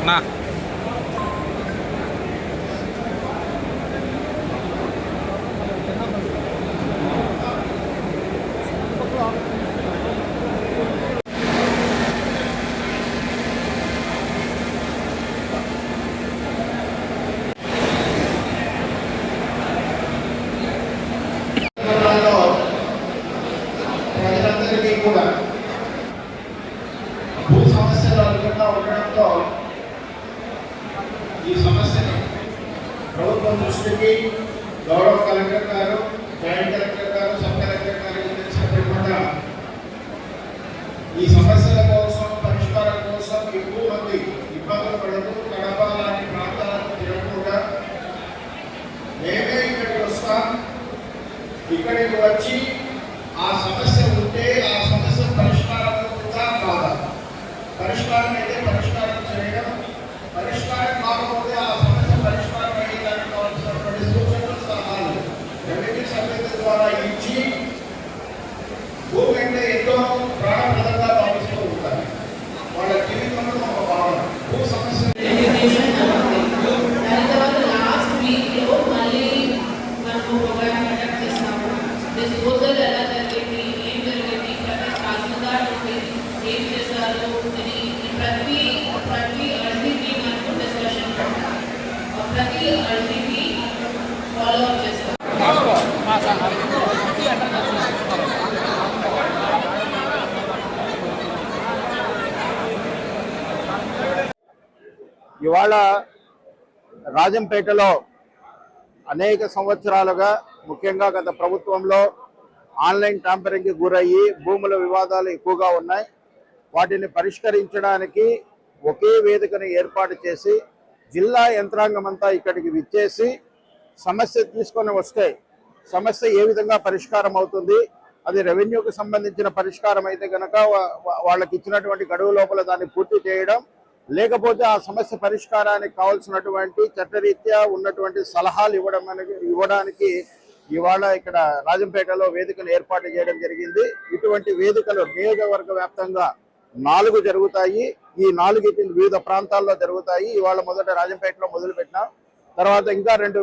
నా ప్రజలందరికీ కూడా భూ సమస్యలు అధికంగా ఉండడంతో ఈ సమస్యని ప్రభుత్వం దృష్టికి గౌరవ కలెక్టర్ గారు, జాయింట్ కలెక్టర్ గారు, సబ్ కలెక్టర్ గారికి తెలిసినప్పుడు ఈ సమస్యల కోసం పరిష్కారం కోసం ఎక్కువ మంది ఇబ్బందులు పడుతూ కడప లాంటి ప్రాంతాలకు తిరగకుండా మేమే ఇక్కడికి వస్తాం, ఇక్కడికి వచ్చి ఆ సమస్య ఉంటే ఆ సమస్య పరిష్కారం అవుతుందా కాదా, పరిష్కారం అయితే పరిష్కారం చేయడం, పరిష్కారం కాకపోతే ఆ సమస్య పరిష్కారం అయ్యేదానికి కావాల్సినటువంటి సూచనలు సలహాలు రెవెన్యూ సభ్యుల ద్వారా ఇచ్చి భూమి అంటే ఎంతో ప్రాణప్రదంగా భావిస్తూ ఉంటారు. వాళ్ళ జీవితంలో ఒక భావన భూ సమస్య డిస్పోజల్ ఎలా జరిగింది, ఏం జరిగింది, ప్రతి తహసీల్దార్ ఏం చేశారు అని ప్రతి అర్జీకి మనకు డిస్కషన్, ప్రతి అర్జీకి ఫాలో అప్ చేస్తాం. ఇవాళ రాజంపేటలో అనేక సంవత్సరాలుగా ముఖ్యంగా గత ప్రభుత్వంలో ఆన్లైన్ ట్యాంపరింగ్కి గురయ్యి భూముల వివాదాలు ఎక్కువగా ఉన్నాయి. వాటిని పరిష్కరించడానికి ఒకే వేదికను ఏర్పాటు చేసి జిల్లా యంత్రాంగం అంతా ఇక్కడికి విచ్చేసి సమస్య తీసుకొని వస్తే సమస్య ఏ విధంగా పరిష్కారం అవుతుంది, అది రెవెన్యూకి సంబంధించిన పరిష్కారం అయితే కనుక వాళ్ళకి ఇచ్చినటువంటి గడువు లోపల దాన్ని పూర్తి చేయడం, లేకపోతే ఆ సమస్య పరిష్కారానికి కావాల్సినటువంటి చట్టరీత్యా ఉన్నటువంటి సలహాలు ఇవ్వడానికి ఇవాళ ఇక్కడ రాజంపేటలో వేదికను ఏర్పాటు చేయడం జరిగింది. ఇటువంటి వేదికలు నియోజకవర్గ వ్యాప్తంగా 4 జరుగుతాయి. ఈ 4 వివిధ ప్రాంతాల్లో జరుగుతాయి. ఇవాళ మొదట రాజంపేటలో మొదలుపెట్టినాం, తర్వాత ఇంకా 2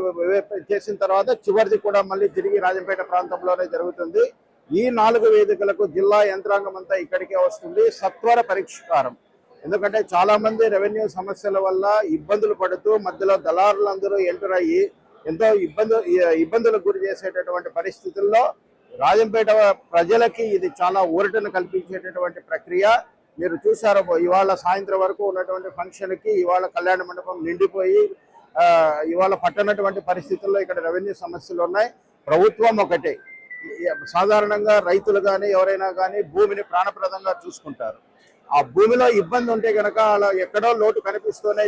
చేసిన తర్వాత చివరిది కూడా మళ్ళీ తిరిగి రాజంపేట ప్రాంతంలోనే జరుగుతుంది. ఈ 4 వేదికలకు జిల్లా యంత్రాంగం అంతా ఇక్కడికే వస్తుంది. సత్వర పరిష్కారం, ఎందుకంటే చాలా మంది రెవెన్యూ సమస్యల వల్ల ఇబ్బందులు పడుతూ మధ్యలో దళారులందరూ ఎంటర్ అయ్యి ఎంతో ఇబ్బందులకు గురి చేసేటటువంటి పరిస్థితుల్లో రాజంపేట ప్రజలకి ఇది చాలా ఊరటను కల్పించేటటువంటి ప్రక్రియ. మీరు చూసారు, ఇవాళ సాయంత్రం వరకు ఉన్నటువంటి ఫంక్షన్కి ఇవాళ కళ్యాణ మండపం నిండిపోయి ఇవాళ పట్టనటువంటి పరిస్థితుల్లో ఇక్కడ రెవెన్యూ సమస్యలు ఉన్నాయి. ప్రభుత్వం ఒకటే, సాధారణంగా రైతులు కానీ ఎవరైనా కానీ భూమిని ప్రాణప్రదంగా చూసుకుంటారు. ఆ భూమిలో ఇబ్బంది ఉంటే కనుక అలా ఎక్కడో లోటు కనిపిస్తూనే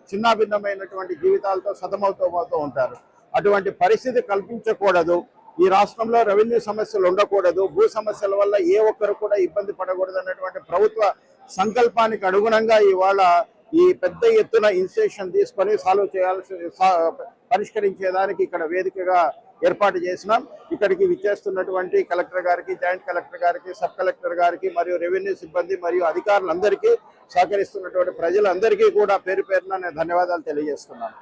చిన్నాభిన్నమైనటువంటి జీవితాలతో సతమవుతూ ఉంటారు. అటువంటి పరిస్థితి కల్పించకూడదు. ఈ రాష్ట్రంలో రెవెన్యూ సమస్యలు ఉండకూడదు, భూ సమస్యల వల్ల ఏ ఒక్కరు కూడా ఇబ్బంది పడకూడదు అన్నటువంటి ప్రభుత్వ సంకల్పానికి అనుగుణంగా ఇవాళ ఈ పెద్ద ఎత్తున ఇన్స్టిట్యూషన్ తీసుకొని పరిష్కరించేదానికి ఇక్కడ వేదికగా ఏర్పాటు చేసినాం. ఇక్కడికి విచ్చేస్తున్నటువంటి కలెక్టర్ గారికి, జాయింట్ కలెక్టర్ గారికి, సబ్ కలెక్టర్ గారికి మరియు రెవెన్యూ సిబ్బంది మరియు అధికారులందరికీ, సహకరిస్తున్నటువంటి ప్రజలందరికీ కూడా పేరు పేరున నేను ధన్యవాదాలు తెలియజేస్తున్నాను.